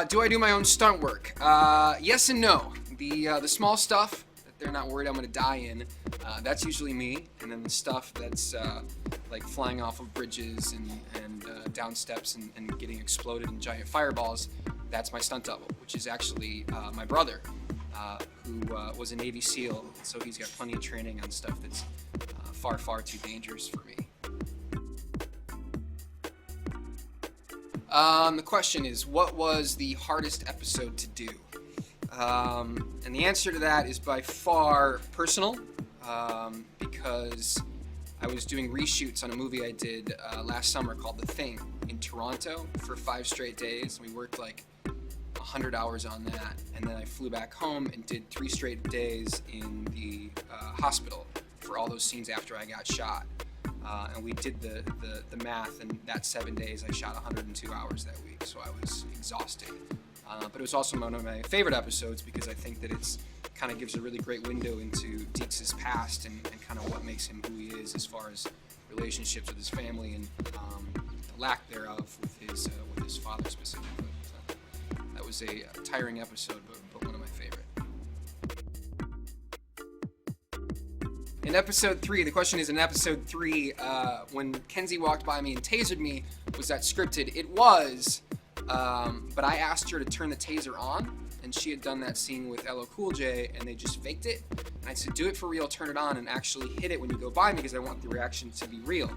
Do I do my own stunt work? Yes and no. The small stuff that they're not worried I'm going to die in, that's usually me. And then the stuff that's like flying off of bridges and down steps and getting exploded in giant fireballs, that's my stunt double, which is actually my brother, who was a Navy SEAL. So he's got plenty of training on stuff that's far, far too dangerous for me. The question is, what was the hardest episode to do? And the answer to that is by far personal, because I was doing reshoots on a movie I did last summer called The Thing in Toronto for 5 straight days. We worked like 100 hours on that, and then I flew back home and did 3 straight days in the hospital for all those scenes after I got shot. And we did the math, and that 7 days I shot 102 hours that week, so I was exhausted. But it was also one of my favorite episodes because I think that it's kind of gives a really great window into Deeks' past and kind of what makes him who he is as far as relationships with his family and the lack thereof with his father specifically. So that was a tiring episode, but one of my favorite. In episode 3, the question is, in episode 3, when Kensi walked by me and tasered me, was that scripted? It was, but I asked her to turn the taser on, and she had done that scene with LL Cool J, and they just faked it. And I said, do it for real, turn it on, and actually hit it when you go by me, because I want the reaction to be real.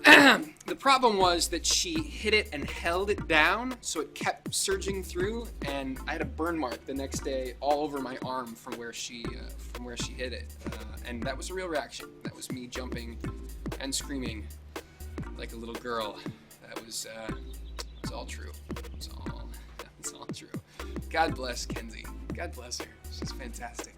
The problem was that she hit it and held it down, so it kept surging through, and I had a burn mark the next day all over my arm from where she hit it, and that was a real reaction. That was me jumping and screaming like a little girl. That was all true. That was all true. God bless Kensi. God bless her. She's fantastic.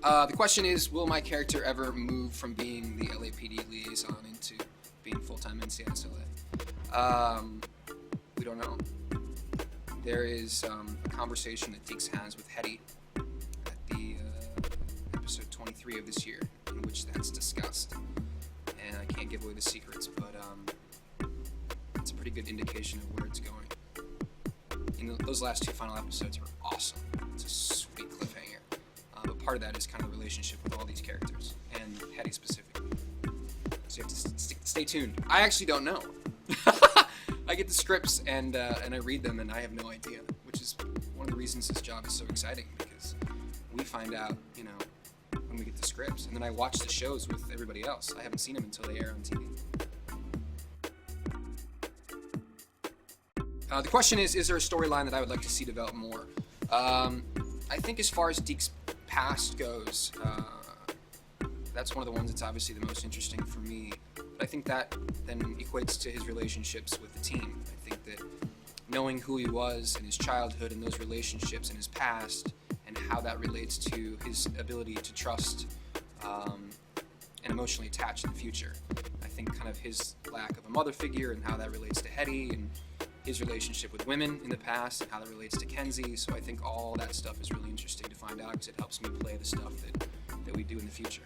The question is, will my character ever move from being the LAPD liaison into being full-time NCIS LA? We don't know. There is a conversation that Deeks has with Hetty at the episode 23 of this year, in which that's discussed. And I can't give away the secrets, but it's a pretty good indication of where it's going. Those last 2 final episodes were awesome. It's a sweet cliffhanger. But part of that is kind of the relationship with all these characters, and Hetty specifically. So you have to stay tuned. I actually don't know. I get the scripts and I read them, and I have no idea, which is one of the reasons this job is so exciting, because we find out, when we get the scripts, and then I watch the shows with everybody else. I haven't seen them until they air on TV. The question is there a storyline that I would like to see develop more? I think as far as Deeks' past goes, that's one of the ones that's obviously the most interesting for me. But I think that then equates to his relationships with the team. I think that knowing who he was in his childhood and those relationships in his past and how that relates to his ability to trust and emotionally attach in the future. I think kind of his lack of a mother figure and how that relates to Hetty, and his relationship with women in the past and how that relates to Kensi. So I think all that stuff is really interesting to find out, because it helps me play the stuff that we do in the future.